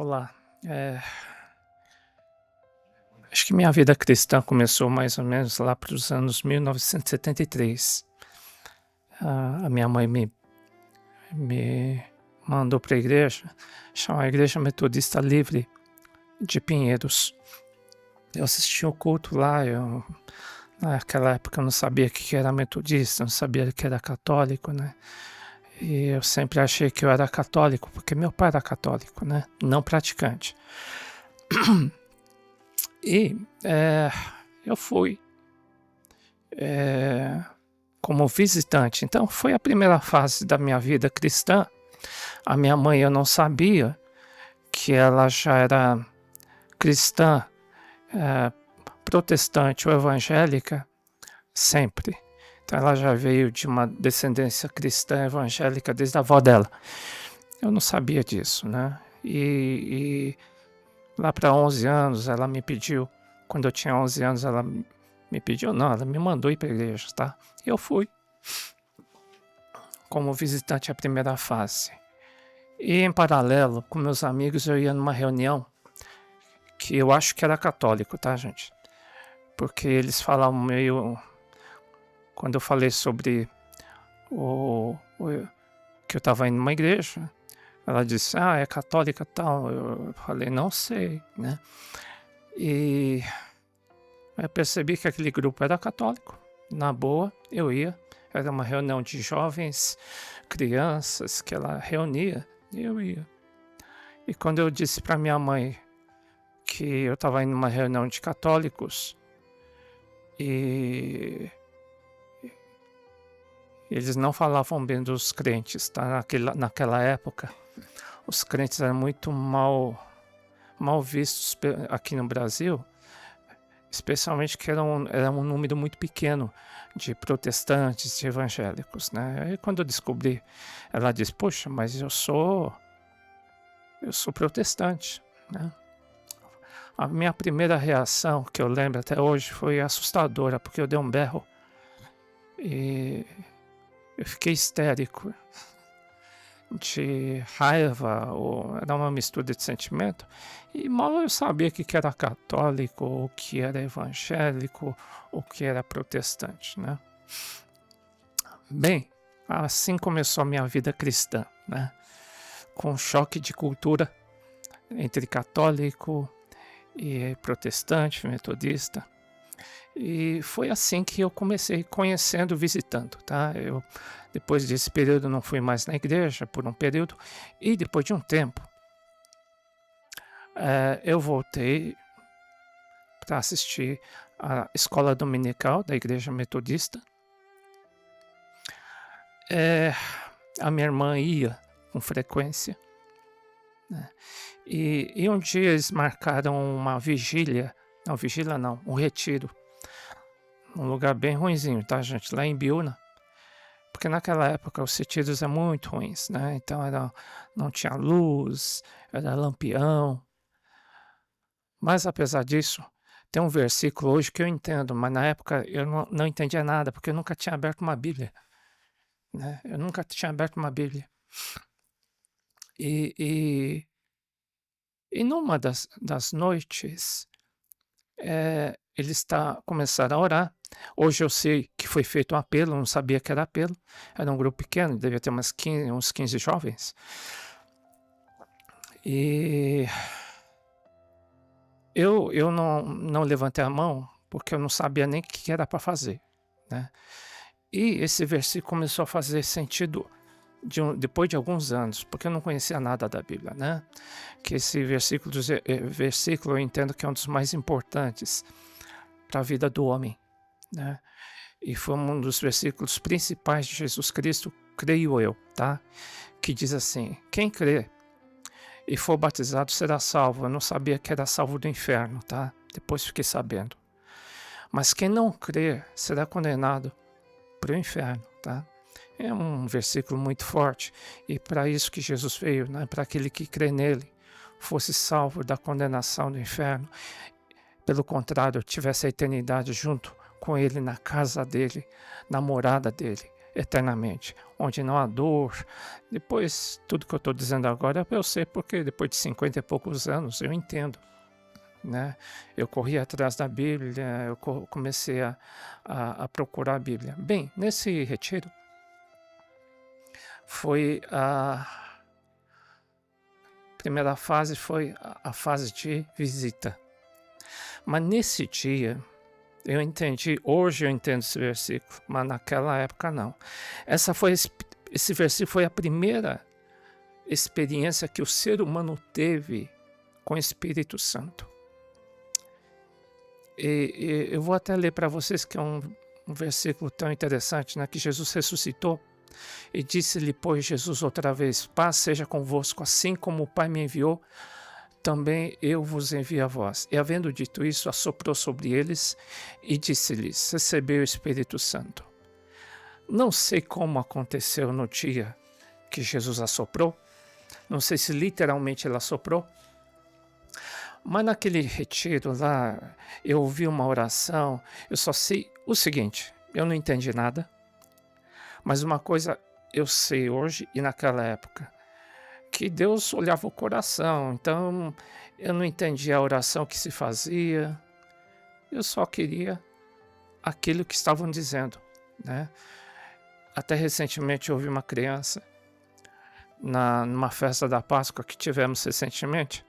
Olá, acho que minha vida cristã começou mais ou menos lá para os anos 1973. A minha mãe me mandou para a igreja, chama a Igreja Metodista Livre de Pinheiros. Eu assisti o culto lá, naquela época eu não sabia o que era metodista, não sabia que era católico, né? E eu sempre achei que eu era católico, porque meu pai era católico, né? Não praticante. E eu fui como visitante. Então foi a primeira fase da minha vida cristã. A minha mãe, eu não sabia que ela já era cristã, eh, protestante ou evangélica sempre. Então ela já veio de uma descendência cristã evangélica desde a avó dela. Eu não sabia disso, né? E lá para 11 anos ela me pediu, quando eu tinha 11 anos ela me pediu, não, ela me mandou ir para a igreja, tá? E eu fui como visitante a primeira fase. E em paralelo, com meus amigos, eu ia numa reunião que eu acho que era católico, tá, gente? Porque eles falavam meio. Quando eu falei sobre que eu estava indo numa igreja, ela disse, é católica e tal. Eu falei, não sei, né? E eu percebi que aquele grupo era católico. Na boa, eu ia. Era uma reunião de jovens, crianças que ela reunia, e eu ia. E quando eu disse para minha mãe que eu estava indo numa reunião de católicos e eles não falavam bem dos crentes, tá? Naquela época, os crentes eram muito mal vistos aqui no Brasil, especialmente que era um número muito pequeno de protestantes, de evangélicos, né? Aí quando eu descobri, ela disse, poxa, mas eu sou protestante, né? A minha primeira reação, que eu lembro até hoje, foi assustadora, porque eu dei um berro e eu fiquei histérico, de raiva, ou era uma mistura de sentimento, e mal eu sabia que era católico, o que era evangélico, o que era protestante, né? Bem, assim começou a minha vida cristã, né? Com um choque de cultura entre católico e protestante, metodista. E foi assim que eu comecei conhecendo, visitando, tá? Eu, depois desse período, não fui mais na igreja por um período, e depois de um tempo, eu voltei para assistir a escola dominical da igreja metodista. A minha irmã ia com frequência, né? E um dia eles marcaram uma vigília, não, um retiro, um lugar bem ruinzinho, tá, gente? Lá em Biúna. Porque naquela época os retiros eram muito ruins, né? Então não tinha luz, era lampião. Mas apesar disso, tem um versículo hoje que eu entendo, mas na época eu não entendia nada, porque eu nunca tinha aberto uma Bíblia, né? Eu nunca tinha aberto uma Bíblia. E, e numa das noites, eles começaram a orar. Hoje eu sei que foi feito um apelo, não sabia que era apelo. Era um grupo pequeno, devia ter uns 15 jovens. E eu não levantei a mão porque eu não sabia nem o que era para fazer, né? E esse versículo começou a fazer sentido depois de alguns anos, porque eu não conhecia nada da Bíblia, né? Que esse versículo eu entendo que é um dos mais importantes para a vida do homem, né? E foi um dos versículos principais de Jesus Cristo, creio eu, tá? Que diz assim: quem crê e for batizado será salvo. Eu não sabia que era salvo do inferno, tá? Depois fiquei sabendo. Mas quem não crê será condenado para o inferno, tá? É um versículo muito forte, e para isso que Jesus veio, né? Para aquele que crê nele fosse salvo da condenação do inferno. Pelo contrário, tivesse a eternidade junto com ele na casa dele, na morada dele, eternamente, onde não há dor. Depois, tudo que eu estou dizendo agora, eu sei porque depois de 50 e poucos anos eu entendo, né? Eu corri atrás da Bíblia, eu comecei a procurar a Bíblia. Bem, nesse retiro foi a primeira fase, foi a fase de visita. Mas nesse dia eu entendi, hoje eu entendo esse versículo, mas naquela época não. Esse versículo foi a primeira experiência que o ser humano teve com o Espírito Santo. E eu vou até ler para vocês que é um versículo tão interessante, né? Que Jesus ressuscitou e disse-lhe, pois, Jesus outra vez, paz seja convosco, assim como o Pai me enviou, também eu vos envio a vós. E havendo dito isso, assoprou sobre eles e disse-lhes, recebei o Espírito Santo. Não sei como aconteceu no dia que Jesus assoprou, não sei se literalmente ele assoprou, mas naquele retiro lá, eu ouvi uma oração, eu só sei o seguinte, eu não entendi nada, mas uma coisa eu sei hoje e naquela época, que Deus olhava o coração, então eu não entendia a oração que se fazia, eu só queria aquilo que estavam dizendo, né? Até recentemente eu ouvi uma criança, numa festa da Páscoa que tivemos recentemente,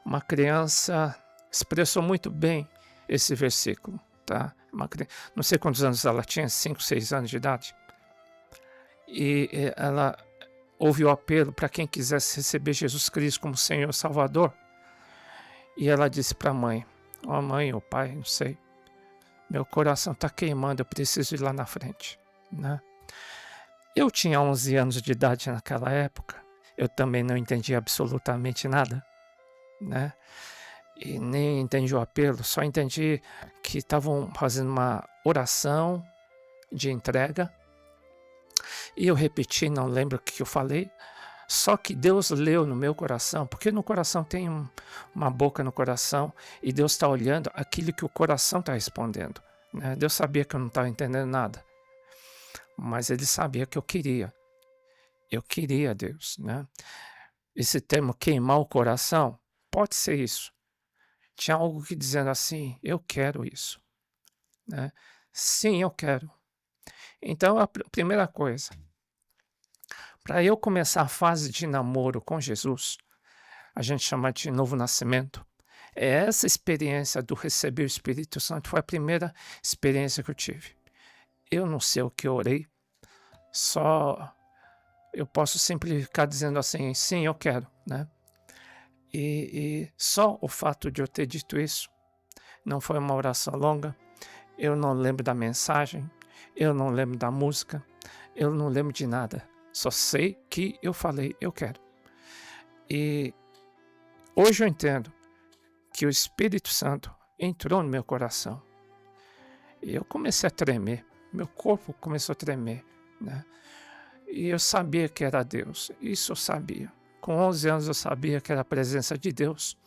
uma criança expressou muito bem esse versículo, tá? Não sei quantos anos ela tinha, 5, 6 anos de idade, e ela houve o apelo para quem quisesse receber Jesus Cristo como Senhor e Salvador. E ela disse para a mãe, ó mãe ou pai, não sei, meu coração está queimando, eu preciso ir lá na frente, né? Eu tinha 11 anos de idade naquela época, eu também não entendi absolutamente nada, né? E nem entendi o apelo, só entendi que estavam fazendo uma oração de entrega. E eu repeti, não lembro o que eu falei, só que Deus leu no meu coração, porque no coração tem uma boca no coração, e Deus está olhando aquilo que o coração está respondendo, né? Deus sabia que eu não estava entendendo nada, mas Ele sabia que eu queria Deus, né? Esse termo queimar o coração, pode ser isso. Tinha algo que dizendo assim, eu quero isso, né? Sim, eu quero. Então a primeira coisa, para eu começar a fase de namoro com Jesus, a gente chama de novo nascimento, é essa experiência do receber o Espírito Santo, foi a primeira experiência que eu tive. Eu não sei o que eu orei, só eu posso simplificar dizendo assim, sim, eu quero, né? E só o fato de eu ter dito isso, não foi uma oração longa, eu não lembro da mensagem, eu não lembro da música, eu não lembro de nada. Só sei que eu falei, eu quero. E hoje eu entendo que o Espírito Santo entrou no meu coração. E eu comecei a tremer, meu corpo começou a tremer, né? E eu sabia que era Deus, isso eu sabia. Com 11 anos eu sabia que era a presença de Deus.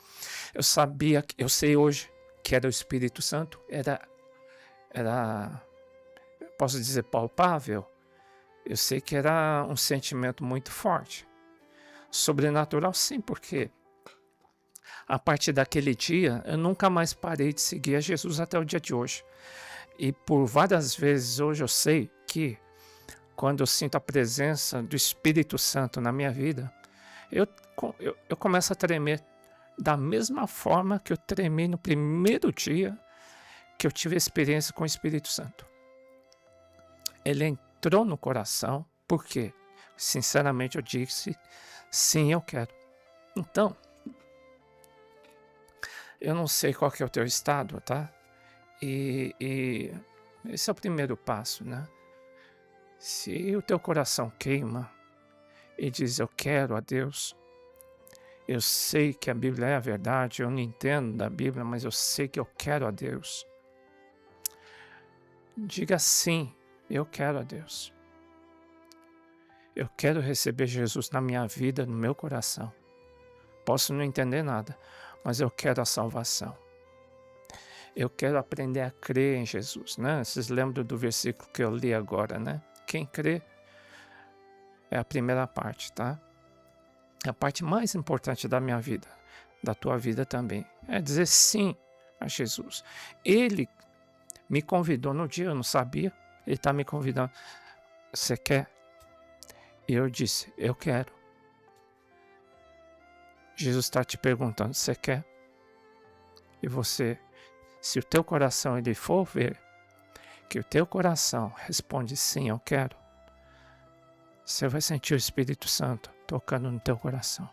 Eu sei hoje que era o Espírito Santo, posso dizer, palpável. Eu sei que era um sentimento muito forte. Sobrenatural, sim, porque a partir daquele dia eu nunca mais parei de seguir a Jesus até o dia de hoje. E por várias vezes hoje eu sei que quando eu sinto a presença do Espírito Santo na minha vida, eu começo a tremer da mesma forma que eu tremi no primeiro dia que eu tive a experiência com o Espírito Santo. Ele entrou no coração, porque, sinceramente, eu disse, sim, eu quero. Então, eu não sei qual que é o teu estado, tá? E esse é o primeiro passo, né? Se o teu coração queima e diz, eu quero a Deus, eu sei que a Bíblia é a verdade, eu não entendo da Bíblia, mas eu sei que eu quero a Deus. Diga sim, eu quero a Deus. Eu quero receber Jesus na minha vida, no meu coração. Posso não entender nada, mas eu quero a salvação. Eu quero aprender a crer em Jesus, né? Vocês lembram do versículo que eu li agora, né? Quem crê é a primeira parte, tá? A parte mais importante da minha vida, da tua vida também, é dizer sim a Jesus. Ele me convidou no dia, eu não sabia, ele está me convidando. Você quer? E eu disse, eu quero. Jesus está te perguntando, você quer? E você, se o teu coração ele for ver, que o teu coração responde sim, eu quero, você vai sentir o Espírito Santo tocando no teu coração.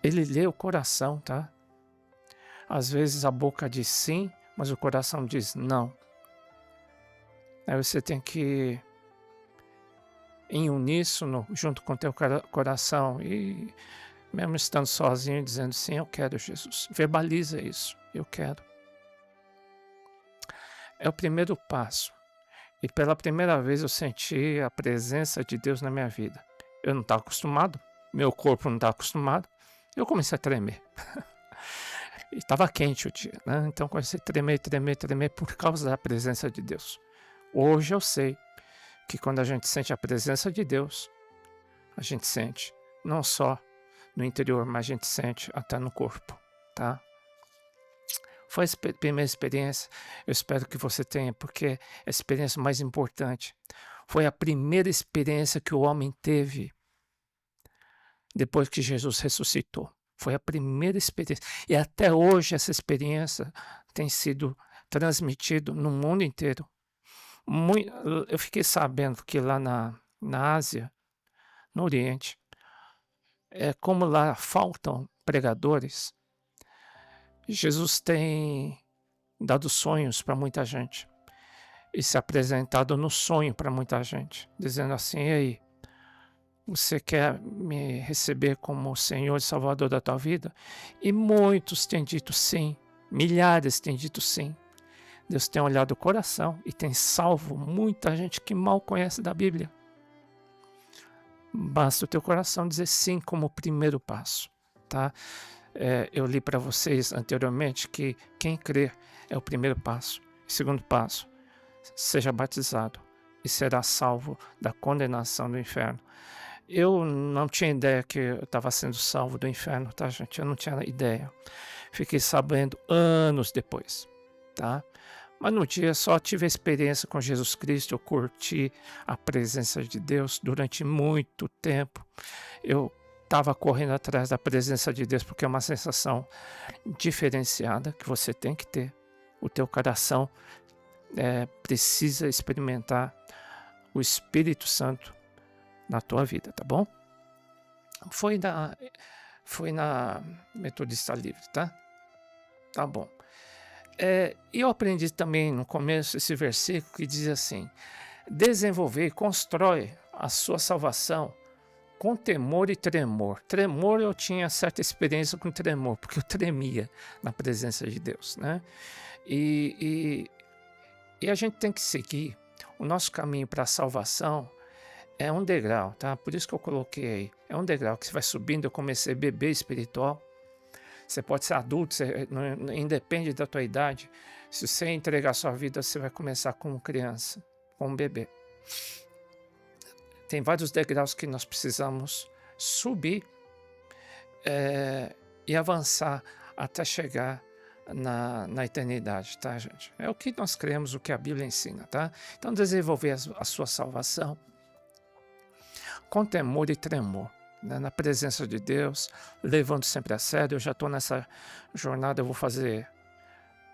Ele lê o coração, tá? Às vezes a boca diz sim, mas o coração diz não. Aí você tem que, em uníssono, junto com o teu coração, e mesmo estando sozinho, dizendo sim, eu quero, Jesus. Verbaliza isso, eu quero. É o primeiro passo. E pela primeira vez eu senti a presença de Deus na minha vida. Eu não estava acostumado, meu corpo não estava acostumado. Eu comecei a tremer. E estava quente o dia, né? Então comecei a tremer por causa da presença de Deus. Hoje eu sei que quando a gente sente a presença de Deus, a gente sente não só no interior, mas a gente sente até no corpo, tá? Foi a primeira experiência, eu espero que você tenha, porque é a experiência mais importante. Foi a primeira experiência que o homem teve depois que Jesus ressuscitou. Foi a primeira experiência. E até hoje essa experiência tem sido transmitida no mundo inteiro. Eu fiquei sabendo que lá na Ásia, no Oriente, como lá faltam pregadores, Jesus tem dado sonhos para muita gente e se apresentado no sonho para muita gente, dizendo assim, e aí, você quer me receber como Senhor e Salvador da tua vida? E muitos têm dito sim, milhares têm dito sim. Deus tem olhado o coração e tem salvo muita gente que mal conhece da Bíblia. Basta o teu coração dizer sim como primeiro passo, tá? Eu li para vocês anteriormente que quem crer é o primeiro passo. Segundo passo, seja batizado e será salvo da condenação do inferno. Eu não tinha ideia que eu estava sendo salvo do inferno, tá, gente? Eu não tinha ideia. Fiquei sabendo anos depois, tá? Mas no dia só tive a experiência com Jesus Cristo, eu curti a presença de Deus durante muito tempo. Eu estava correndo atrás da presença de Deus porque é uma sensação diferenciada que você tem que ter. O teu coração precisa experimentar o Espírito Santo na tua vida, tá bom? Foi na Metodista Livre, tá? Tá bom. Eu aprendi também no começo esse versículo que diz assim: desenvolver e constrói a sua salvação com temor e tremor. Tremor, eu tinha certa experiência com tremor, porque eu tremia na presença de Deus, né? E a gente tem que seguir o nosso caminho para a salvação. É um degrau, tá? Por isso que eu coloquei aí. É um degrau que você vai subindo. Eu comecei a beber espiritual. Você pode ser adulto, independe da tua idade. Se você entregar sua vida, você vai começar como criança, como bebê. Tem vários degraus que nós precisamos subir e avançar até chegar na eternidade, tá, gente? É o que nós cremos, o que a Bíblia ensina, tá? Então, desenvolver a sua salvação com temor e tremor, né, na presença de Deus, levando sempre a sério. Eu já estou nessa jornada, eu vou fazer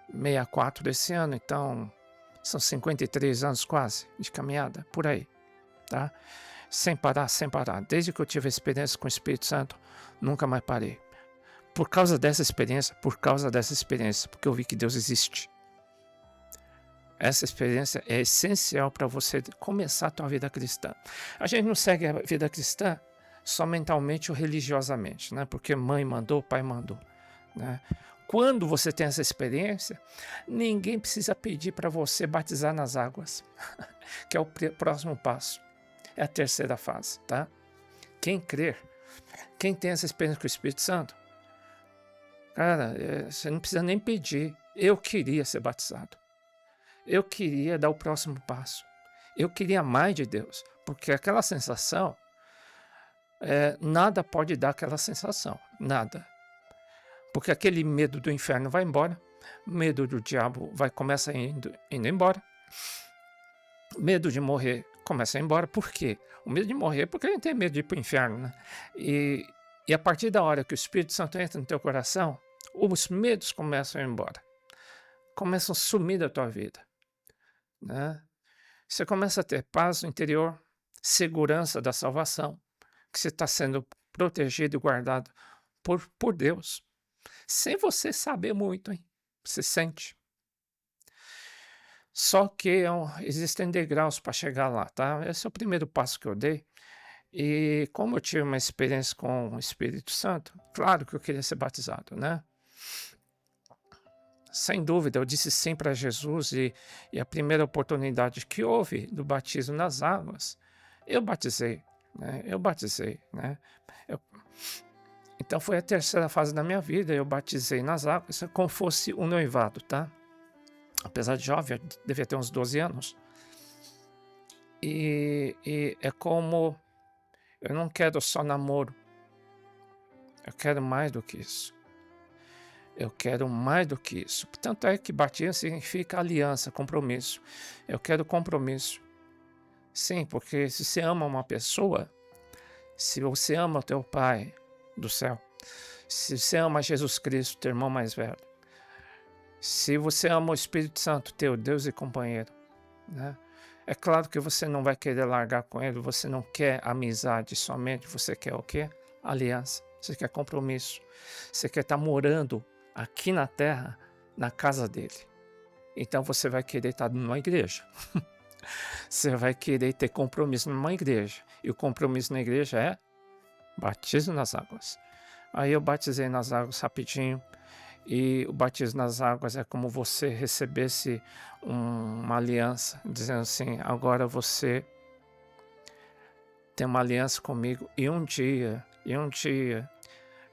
64 desse ano, então são 53 anos quase de caminhada, por aí, tá? Sem parar. Desde que eu tive a experiência com o Espírito Santo, nunca mais parei. Por causa dessa experiência, porque eu vi que Deus existe. Essa experiência é essencial para você começar a tua vida cristã. A gente não segue a vida cristã só mentalmente ou religiosamente, né? Porque mãe mandou, pai mandou, né? Quando você tem essa experiência, ninguém precisa pedir para você batizar nas águas, que é o próximo passo. É a terceira fase, tá? Quem crer, quem tem essa experiência com o Espírito Santo, Cara, você não precisa nem pedir. Eu queria ser batizado. Eu queria dar o próximo passo. Eu queria mais de Deus, porque aquela sensação, nada pode dar aquela sensação, nada. Porque aquele medo do inferno vai embora, medo do diabo começa indo embora, medo de morrer começa a ir embora. Por quê? O medo de morrer é porque a gente tem medo de ir para o inferno, né? E a partir da hora que o Espírito Santo entra no teu coração, os medos começam a ir embora, começam a sumir da tua vida, né? Você começa a ter paz no interior, segurança da salvação, que você está sendo protegido e guardado por Deus, sem você saber muito, hein? Você sente. Só que existem degraus para chegar lá, tá? Esse é o primeiro passo que eu dei. E como eu tive uma experiência com o Espírito Santo, claro que eu queria ser batizado, né? Sem dúvida, eu disse sim para Jesus e a primeira oportunidade que houve do batismo nas águas, eu batizei, né? Então foi a terceira fase da minha vida, eu batizei nas águas como fosse um noivado, tá? Apesar de jovem, eu devia ter uns 12 anos. E é como, eu não quero só namoro, eu quero mais do que isso. Eu quero mais do que isso. Tanto é que batismo significa aliança, compromisso. Eu quero compromisso. Sim, porque se você ama uma pessoa, se você ama o teu Pai do céu, se você ama Jesus Cristo, teu irmão mais velho, se você ama o Espírito Santo, teu Deus e companheiro, né? É claro que você não vai querer largar com ele, você não quer amizade somente, você quer o quê? Aliança, você quer compromisso, você quer estar morando aqui na terra, na casa dele. Então você vai querer estar numa igreja. Você vai querer ter compromisso numa igreja. E o compromisso na igreja é batismo nas águas. Aí eu batizei nas águas rapidinho. E o batismo nas águas é como você recebesse uma aliança, dizendo assim, agora você tem uma aliança comigo. E um dia,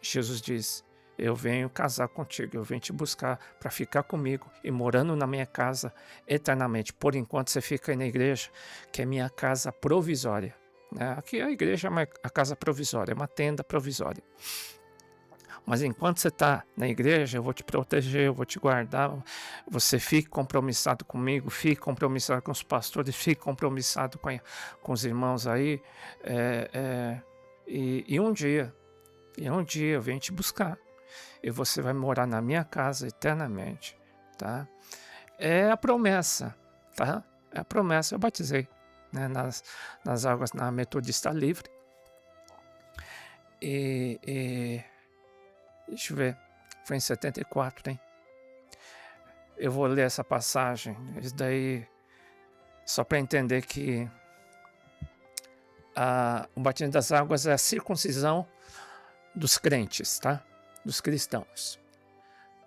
Jesus diz, eu venho casar contigo, eu venho te buscar para ficar comigo e morando na minha casa eternamente. Por enquanto você fica aí na igreja, que é minha casa provisória, né? Aqui a igreja é a casa provisória, é uma tenda provisória. Mas enquanto você está na igreja, eu vou te proteger, eu vou te guardar. Você fique compromissado comigo, fique compromissado com os pastores, fique compromissado com os irmãos aí. E um dia eu venho te buscar. E você vai morar na minha casa eternamente, tá? É a promessa, tá? É a promessa. Eu batizei, né, nas águas na Metodista Livre. Deixa eu ver, foi em 74, hein? Eu vou ler essa passagem, isso daí, só para entender que o batismo das águas é a circuncisão dos crentes, tá? Dos cristãos.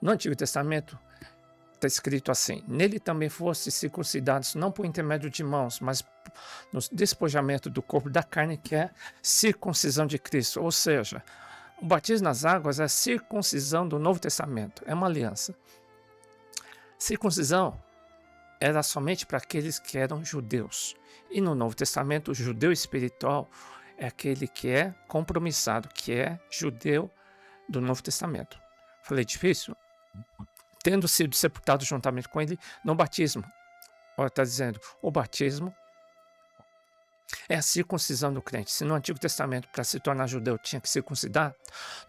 No Antigo Testamento está escrito assim, nele também foste circuncidados, não por intermédio de mãos, mas no despojamento do corpo da carne, que é circuncisão de Cristo, ou seja, o batismo nas águas é a circuncisão do Novo Testamento, é uma aliança. Circuncisão era somente para aqueles que eram judeus. E no Novo Testamento, o judeu espiritual é aquele que é compromissado, que é judeu do Novo Testamento. Falei difícil? Tendo sido sepultado juntamente com ele no batismo. Olha, está dizendo, o batismo é a circuncisão do crente. Se no Antigo Testamento, para se tornar judeu, tinha que circuncidar,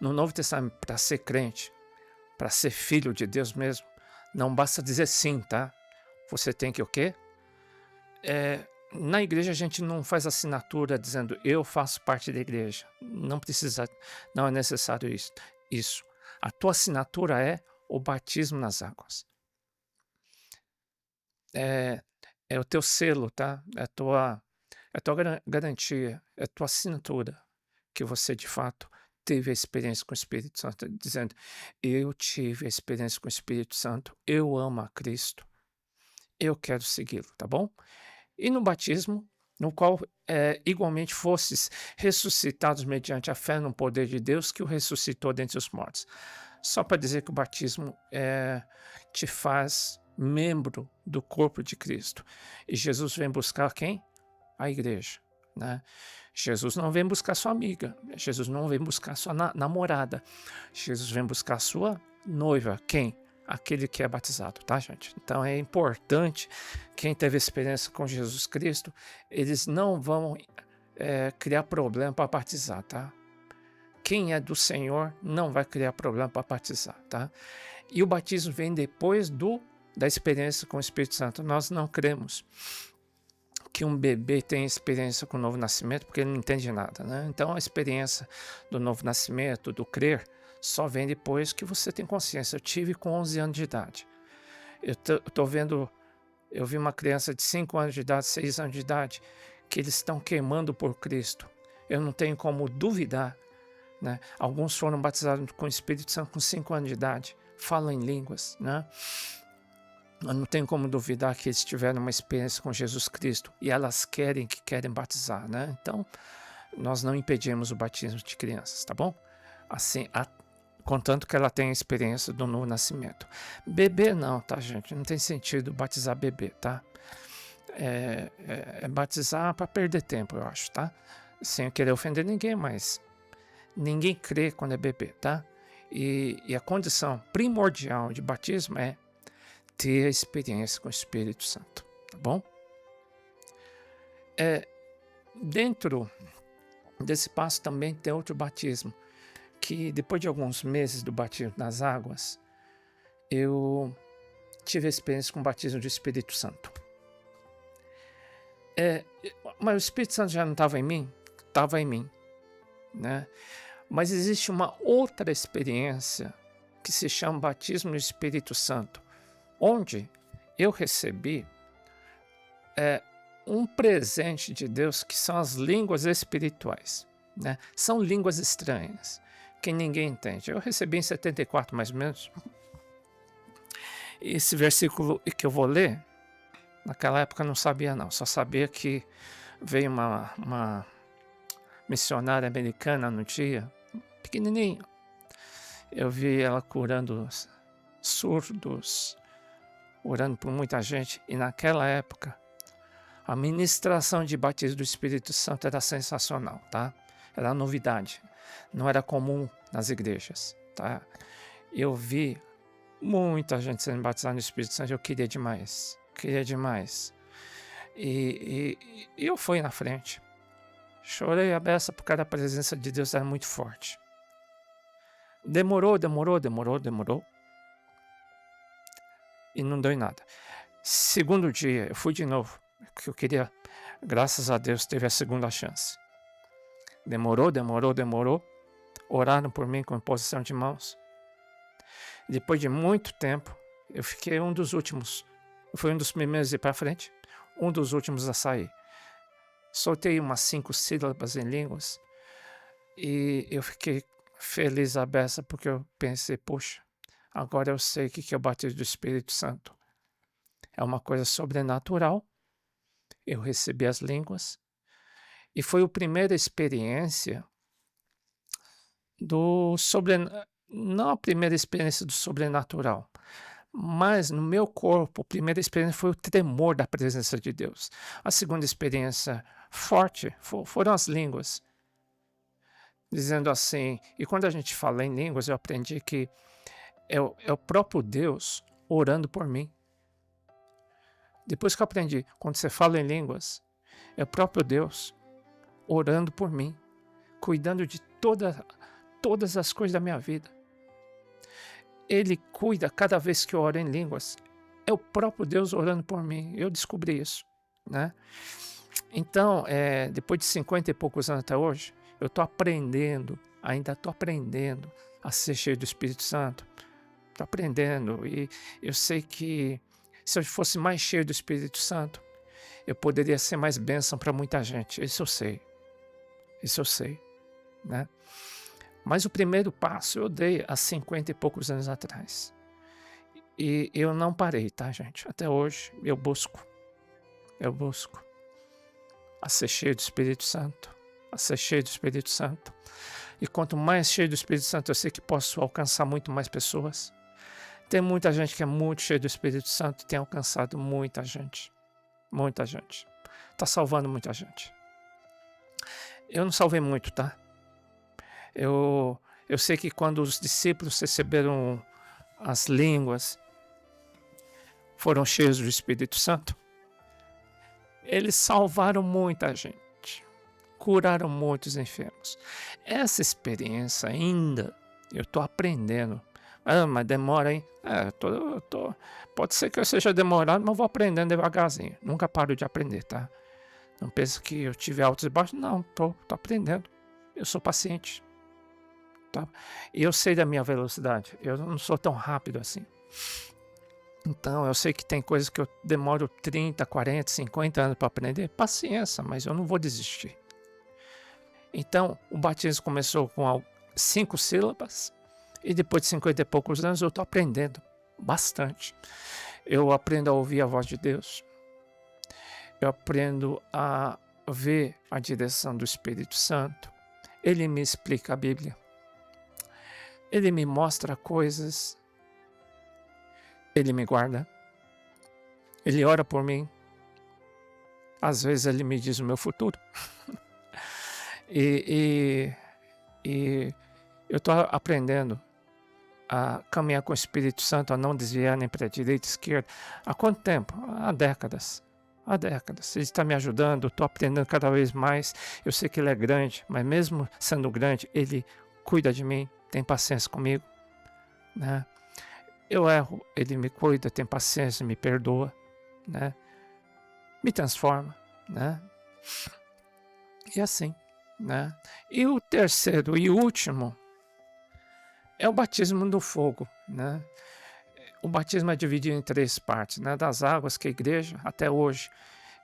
no Novo Testamento, para ser crente, para ser filho de Deus mesmo, não basta dizer sim, tá? Você tem que o quê? Na igreja a gente não faz assinatura dizendo eu faço parte da igreja. Não precisa, não é necessário isso. A tua assinatura é o batismo nas águas. É o teu selo, tá? É a tua garantia, é a tua assinatura que você de fato teve a experiência com o Espírito Santo, dizendo, eu tive a experiência com o Espírito Santo, eu amo a Cristo, eu quero segui-lo, tá bom? E no batismo, no qual igualmente fostes ressuscitados mediante a fé no poder de Deus que o ressuscitou dentre os mortos. só para dizer que o batismo te faz membro do corpo de Cristo. E Jesus vem buscar quem? A igreja, né? Jesus não vem buscar sua amiga, Jesus não vem buscar sua namorada, Jesus vem buscar sua noiva. Quem? Aquele que é batizado, tá, gente? Então é importante, quem teve experiência com Jesus Cristo, eles não vão criar problema para batizar, tá? Quem é do Senhor não vai criar problema para batizar, tá? E o batismo vem depois da experiência com o Espírito Santo. Nós não cremos que um bebê tenha experiência com o novo nascimento, porque ele não entende nada, né? Então a experiência do novo nascimento, do crer, só vem depois que você tem consciência. Eu tive com 11 anos de idade. Eu vi uma criança de 5 anos de idade, 6 anos de idade, que eles estão queimando por Cristo. Eu não tenho como duvidar, né? Alguns foram batizados com o Espírito Santo com 5 anos de idade, falam em línguas, né? Eu não tenho como duvidar que eles tiveram uma experiência com Jesus Cristo e elas querem batizar, né? Então, nós não impedimos o batismo de crianças, tá bom? Assim, contanto que ela tenha experiência do novo nascimento. Bebê não, tá, gente? Não tem sentido batizar bebê, tá? É batizar para perder tempo, eu acho, tá? Sem querer ofender ninguém, mas ninguém crê quando é bebê, tá? E a condição primordial de batismo é ter a experiência com o Espírito Santo, tá bom? Dentro desse passo também tem outro batismo, que depois de alguns meses do batismo nas águas, eu tive a experiência com o batismo do Espírito Santo. Mas o Espírito Santo já não estava em mim? Estava em mim, né? Mas existe uma outra experiência que se chama batismo no Espírito Santo, onde eu recebi um presente de Deus, que são as línguas espirituais, né? São línguas estranhas, que ninguém entende. Eu recebi em 74, mais ou menos. Esse versículo que eu vou ler, naquela época eu não sabia não, só sabia que veio uma missionária americana no dia, pequenininho. Eu vi ela curando surdos, orando por muita gente, e naquela época a ministração de batismo do Espírito Santo era sensacional, tá? Era novidade, não era comum nas igrejas, tá? Eu vi muita gente sendo batizada no Espírito Santo, eu queria demais. E eu fui na frente, chorei a beça porque a presença de Deus era muito forte. Demorou. E não deu em nada. Segundo dia, eu fui de novo, porque eu queria, graças a Deus, teve a segunda chance. Demorou. Oraram por mim com imposição de mãos. Depois de muito tempo, eu fiquei um dos últimos. Eu fui um dos primeiros a ir para frente, um dos últimos a sair. Soltei umas 5 sílabas em línguas e eu fiquei feliz à beça, porque eu pensei, poxa, agora eu sei o que é o batismo do Espírito Santo. É uma coisa sobrenatural. Eu recebi as línguas e foi a primeira experiência não a primeira experiência do sobrenatural, mas no meu corpo, a primeira experiência foi o tremor da presença de Deus. A segunda experiência forte foram as línguas, dizendo assim, e quando a gente fala em línguas, eu aprendi que é o próprio Deus orando por mim. Depois que eu aprendi, quando você fala em línguas, é o próprio Deus orando por mim, cuidando de todas as coisas da minha vida. Ele cuida cada vez que eu oro em línguas. É o próprio Deus orando por mim. Eu descobri isso, né? Então, depois de 50 e poucos anos até hoje, eu ainda estou aprendendo a ser cheio do Espírito Santo. Estou aprendendo e eu sei que se eu fosse mais cheio do Espírito Santo, eu poderia ser mais bênção para muita gente. Isso eu sei, né? Mas o primeiro passo eu dei há 50 e poucos anos atrás. E eu não parei, tá, gente? Até hoje eu busco a ser cheio do Espírito Santo, E quanto mais cheio do Espírito Santo, eu sei que posso alcançar muito mais pessoas. Tem muita gente que é muito cheia do Espírito Santo e tem alcançado muita gente. Muita gente. Está salvando muita gente. Eu não salvei muito, tá? Eu sei que quando os discípulos receberam as línguas, foram cheios do Espírito Santo, eles salvaram muita gente, curaram muitos enfermos. Essa experiência ainda eu estou aprendendo. Mas demora, hein? Pode ser que eu seja demorado, mas eu vou aprendendo devagarzinho. Nunca paro de aprender, tá? Não pensa que eu tive altos e baixos. Não, tô aprendendo. Eu sou paciente. Tá? E eu sei da minha velocidade. Eu não sou tão rápido assim. Então, eu sei que tem coisas que eu demoro 30, 40, 50 anos para aprender. Paciência, mas eu não vou desistir. Então, o batismo começou com 5 sílabas. E depois de 50 e poucos anos, eu estou aprendendo bastante. Eu aprendo a ouvir a voz de Deus. Eu aprendo a ver a direção do Espírito Santo. Ele me explica a Bíblia. Ele me mostra coisas. Ele me guarda. Ele ora por mim. Às vezes ele me diz o meu futuro. e eu estou aprendendo a caminhar com o Espírito Santo, a não desviar nem para a direita e esquerda. Há quanto tempo? Há décadas. Há décadas. Ele está me ajudando, estou aprendendo cada vez mais. Eu sei que ele é grande, mas mesmo sendo grande, ele cuida de mim, tem paciência comigo. Né? Eu erro, ele me cuida, tem paciência, me perdoa. Né? Me transforma. Né? E assim. Né? E o terceiro e último é o batismo do fogo, né? O batismo é dividido em 3 partes, né? Das águas, que a igreja, até hoje,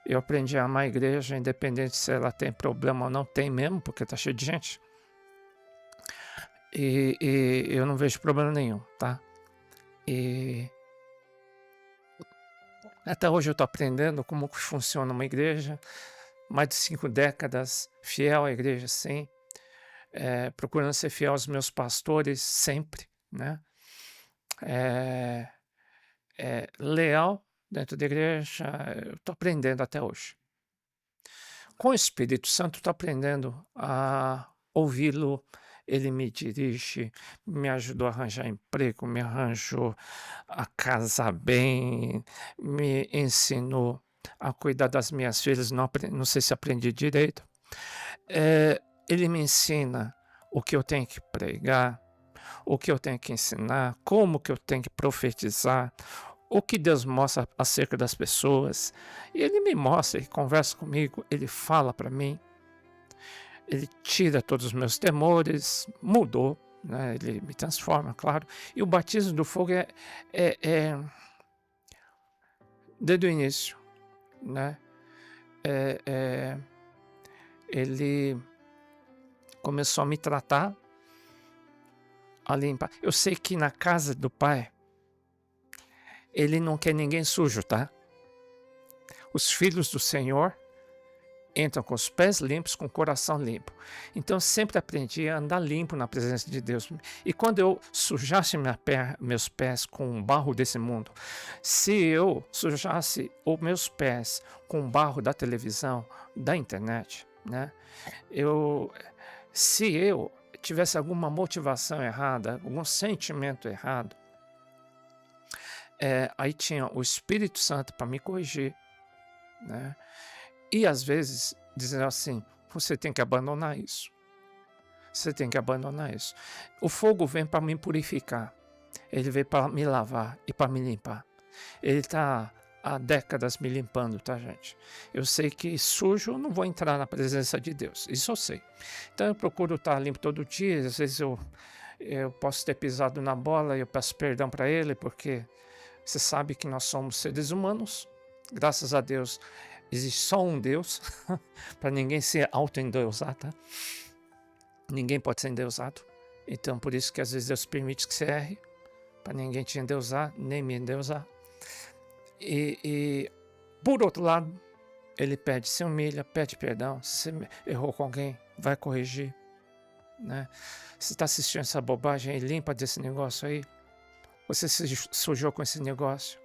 eu aprendi a amar a igreja, independente se ela tem problema ou não, tem mesmo, porque está cheio de gente. E eu não vejo problema nenhum, tá? E até hoje eu estou aprendendo como funciona uma igreja, mais de 5 décadas, fiel à igreja, sim. Procurando ser fiel aos meus pastores sempre, né? Leal dentro da igreja, eu estou aprendendo até hoje. Com o Espírito Santo, estou aprendendo a ouvi-lo, ele me dirige, me ajudou a arranjar emprego, me arranjou a casar bem, me ensinou a cuidar das minhas filhas, não sei se aprendi direito. Ele me ensina o que eu tenho que pregar, o que eu tenho que ensinar, como que eu tenho que profetizar, o que Deus mostra acerca das pessoas. E ele me mostra, ele conversa comigo, ele fala para mim, ele tira todos os meus temores, mudou, né? Ele me transforma, claro. E o batismo do fogo é desde o início, né? Ele começou a me tratar, a limpar. Eu sei que na casa do Pai, ele não quer ninguém sujo, tá? Os filhos do Senhor entram com os pés limpos, com o coração limpo. Então eu sempre aprendi a andar limpo na presença de Deus. E quando eu sujasse meus pés com o barro desse mundo, se eu sujasse os meus pés com o barro da televisão, da internet, né? Se eu tivesse alguma motivação errada, algum sentimento errado, aí tinha o Espírito Santo para me corrigir, né? E às vezes dizer assim, você tem que abandonar isso. Você tem que abandonar isso. O fogo vem para me purificar. Ele vem para me lavar e para me limpar. Ele está há décadas me limpando, tá, gente? Eu sei que sujo eu não vou entrar na presença de Deus. Isso eu sei. Então eu procuro estar limpo todo dia. Às vezes eu posso ter pisado na bola e eu peço perdão para ele, porque você sabe que nós somos seres humanos. Graças a Deus existe só um Deus, para ninguém ser auto-endeusado, tá? Ninguém pode ser endeusado. Então, por isso que às vezes Deus permite que você erre, para ninguém te endeusar, nem me endeusar. E por outro lado, ele se humilha, pede perdão. Se você errou com alguém, vai corrigir. né? Você está assistindo essa bobagem aí, limpa desse negócio aí. Você se sujou com esse negócio.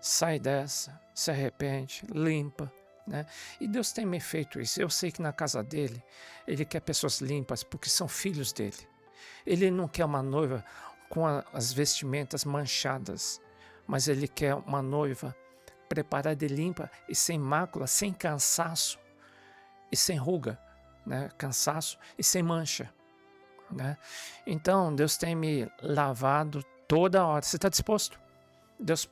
Sai dessa, se arrepende, limpa, né? E Deus tem me feito isso. Eu sei que na casa dele, ele quer pessoas limpas, porque são filhos dele. Ele não quer uma noiva com as vestimentas manchadas, mas ele quer uma noiva preparada e limpa e sem mácula, sem cansaço e sem ruga, né? Cansaço e sem mancha, né? Então Deus tem me lavado toda hora. Você está disposto? Deus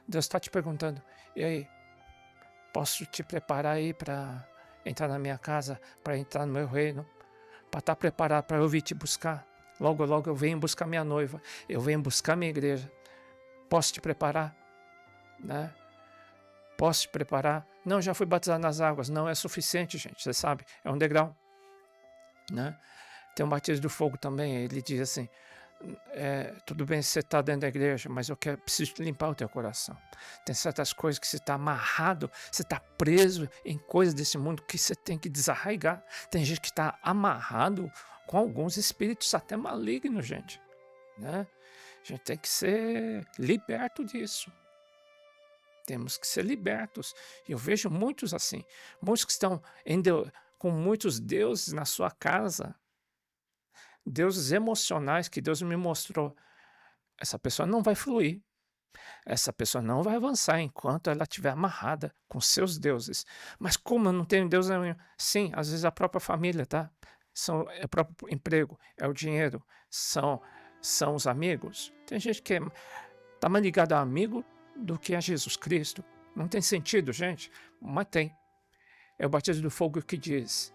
está te perguntando, e aí, posso te preparar aí para entrar na minha casa, para entrar no meu reino, para estar preparado para eu vir te buscar? Logo, logo eu venho buscar minha noiva, eu venho buscar minha igreja. Posso te preparar? Né? Posso te preparar? Não, já fui batizado nas águas. Não é suficiente, gente, você sabe, é um degrau. Né? Tem um batismo do fogo também, ele diz assim, tudo bem se você está dentro da igreja, mas preciso limpar o teu coração. Tem certas coisas que você está amarrado, você está preso em coisas desse mundo que você tem que desarraigar. Tem gente que está amarrado com alguns espíritos até malignos, gente. Né? A gente tem que ser liberto disso. Temos que ser libertos. E eu vejo muitos assim, muitos que estão com muitos deuses na sua casa, deuses emocionais que Deus me mostrou. Essa pessoa não vai fluir. Essa pessoa não vai avançar enquanto ela estiver amarrada com seus deuses. Mas como eu não tenho Deus nenhum? Sim, às vezes a própria família, tá? É o próprio emprego, é o dinheiro, são os amigos. Tem gente que está mais ligado a amigo do que a Jesus Cristo. Não tem sentido, gente, mas tem. É o batismo do fogo que diz...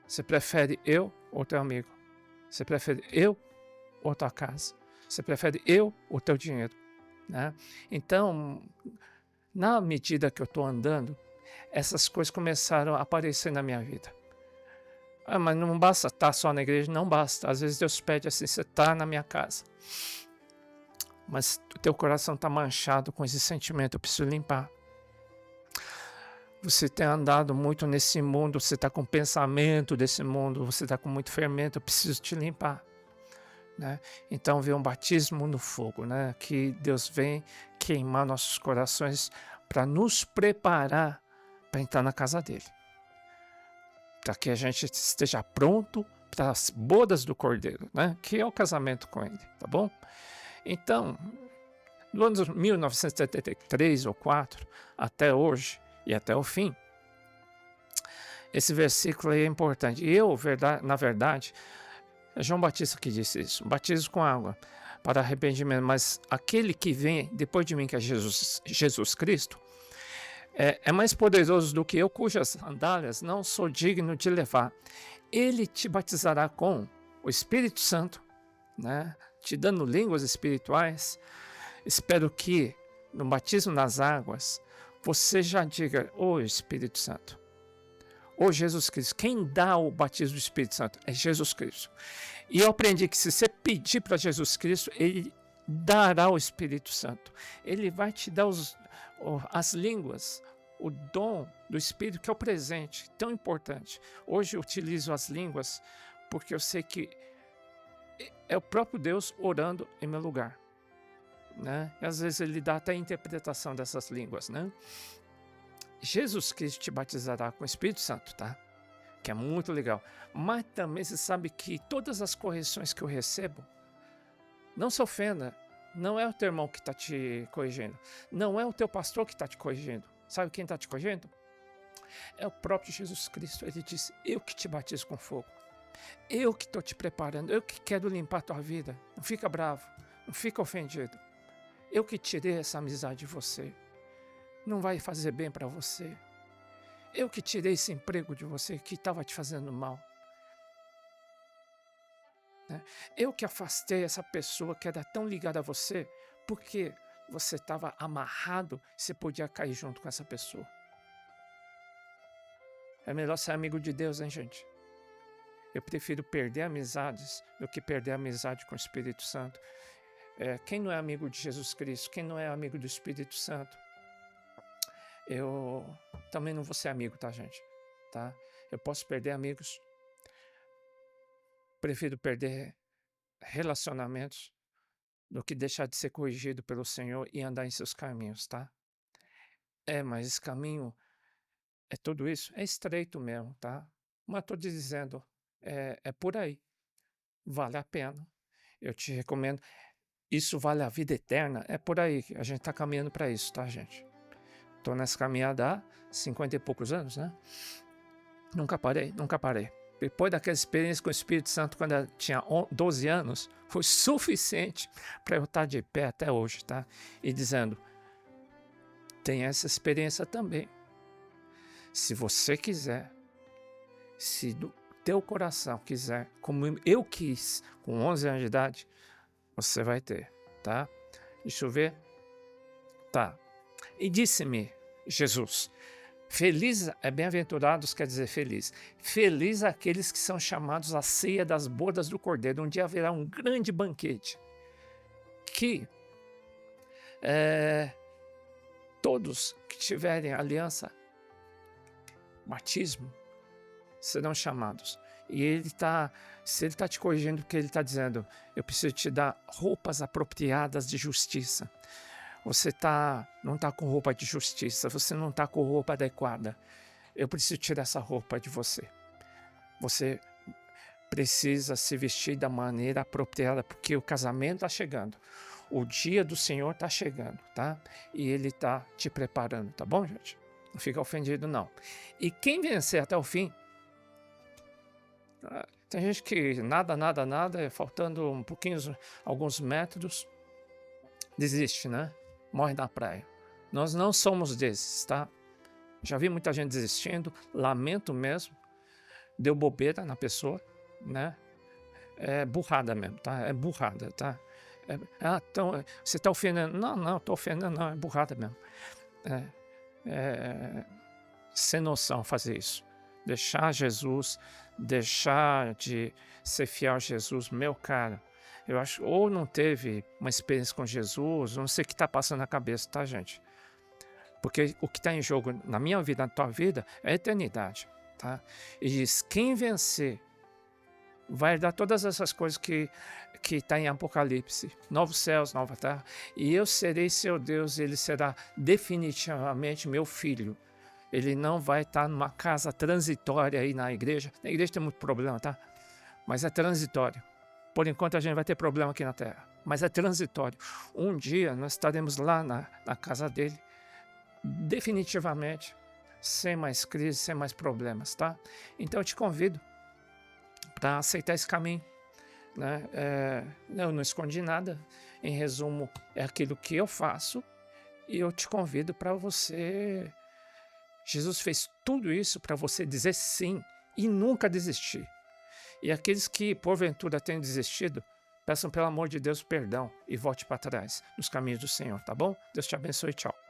Você prefere eu ou teu amigo? Você prefere eu ou tua casa? Você prefere eu ou teu dinheiro? Né? Então, na medida que eu estou andando, essas coisas começaram a aparecer na minha vida. Mas não basta estar só na igreja, não basta. Às vezes Deus pede assim, você está na minha casa, mas o teu coração está manchado com esse sentimento, eu preciso limpar. Você tem andado muito nesse mundo, você está com pensamento desse mundo, você está com muito fermento, eu preciso te limpar. Né? Então vem um batismo no fogo, né? Que Deus vem queimar nossos corações para nos preparar para entrar na casa dele. Para que a gente esteja pronto para as bodas do Cordeiro, né? Que é o casamento com ele, tá bom? Então, do ano 1973 ou 4 até hoje, e até o fim, esse versículo aí é importante. Na verdade, é João Batista que disse isso. Batismo com água para arrependimento, mas aquele que vem depois de mim, que é Jesus Cristo, é mais poderoso do que eu, cujas sandálias não sou digno de levar. Ele te batizará com o Espírito Santo, né? Te dando línguas espirituais. Espero que no batismo nas águas você já diga, ô Espírito Santo, ô Jesus Cristo. Quem dá o batismo do Espírito Santo é Jesus Cristo. E eu aprendi que se você pedir para Jesus Cristo, ele dará o Espírito Santo. Ele vai te dar as línguas, o dom do Espírito, que é o presente, tão importante. Hoje eu utilizo as línguas porque eu sei que é o próprio Deus orando em meu lugar. Né? E às vezes ele dá até a interpretação dessas línguas, né? Jesus Cristo te batizará com o Espírito Santo, tá? Que é muito legal. Mas também você sabe que todas as correções que eu recebo, não se ofenda, não é o teu irmão que está te corrigindo, não é o teu pastor que está te corrigindo. Sabe quem está te corrigindo? É o próprio Jesus Cristo. Ele disse, eu que te batizo com fogo, eu que estou te preparando, eu que quero limpar a tua vida. Não fica bravo, não fica ofendido. Eu que tirei essa amizade de você. Não vai fazer bem para você. Eu que tirei esse emprego de você que estava te fazendo mal. Né? Eu que afastei essa pessoa que era tão ligada a você porque você estava amarrado e você podia cair junto com essa pessoa. É melhor ser amigo de Deus, hein, gente? Eu prefiro perder amizades do que perder amizade com o Espírito Santo. Quem não é amigo de Jesus Cristo, quem não é amigo do Espírito Santo, eu também não vou ser amigo, tá, gente? Tá? Eu posso perder amigos prefiro perder relacionamentos do que deixar de ser corrigido pelo Senhor e andar em seus caminhos, tá? Mas esse caminho é tudo isso? É estreito mesmo, tá? Mas tô te dizendo, é por aí. Vale a pena. Eu te recomendo. Isso vale a vida eterna? É por aí. A gente tá caminhando para isso, tá, gente? Tô nessa caminhada há 50 e poucos anos, né? Nunca parei, nunca parei. Depois daquela experiência com o Espírito Santo, quando eu tinha 12 anos, foi suficiente para eu estar de pé até hoje, tá? E dizendo, tem essa experiência também. Se você quiser, se do teu coração quiser, como eu quis, com 11 anos de idade, você vai ter, tá? Deixa eu ver. Tá. E disse-me, Jesus, feliz, bem-aventurados quer dizer feliz. Feliz aqueles que são chamados à ceia das bodas do Cordeiro. Um dia haverá um grande banquete que todos que tiverem aliança, batismo, serão chamados. E se ele está te corrigindo, porque ele está dizendo, eu preciso te dar roupas apropriadas de justiça. Você não está com roupa de justiça, você não está com roupa adequada. Eu preciso tirar essa roupa de você. Você precisa se vestir da maneira apropriada, porque o casamento está chegando. O dia do Senhor está chegando, tá? E Ele está te preparando, tá bom, gente? Não fica ofendido, não. E quem vencer até o fim, tem gente que nada, faltando um pouquinho, alguns metros, desiste, né? Morre na praia. Nós não somos desses, tá? Já vi muita gente desistindo, lamento mesmo, deu bobeira na pessoa, né? É burrada mesmo, tá? É burrada, tá? Então, você está ofendendo? Não, estou ofendendo, não, é burrada mesmo. Sem noção fazer isso. Deixar Jesus, deixar de ser fiel a Jesus, meu cara, eu acho, ou não teve uma experiência com Jesus, não sei o que está passando na cabeça, tá, gente? Porque o que está em jogo na minha vida, na tua vida, é a eternidade, tá? E diz, quem vencer vai dar todas essas coisas que está em Apocalipse, novos céus, nova terra, e eu serei seu Deus, ele será definitivamente meu filho. Ele não vai estar numa casa transitória aí na igreja. Na igreja tem muito problema, tá? Mas é transitório. Por enquanto a gente vai ter problema aqui na terra, mas é transitório. Um dia nós estaremos lá na casa dele, definitivamente, sem mais crise, sem mais problemas, tá? Então eu te convido para aceitar esse caminho, né? Eu não escondi nada. Em resumo, é aquilo que eu faço e eu te convido para você. Jesus fez tudo isso para você dizer sim e nunca desistir. E aqueles que porventura tenham desistido, peçam pelo amor de Deus perdão e volte para trás nos caminhos do Senhor, tá bom? Deus te abençoe, tchau.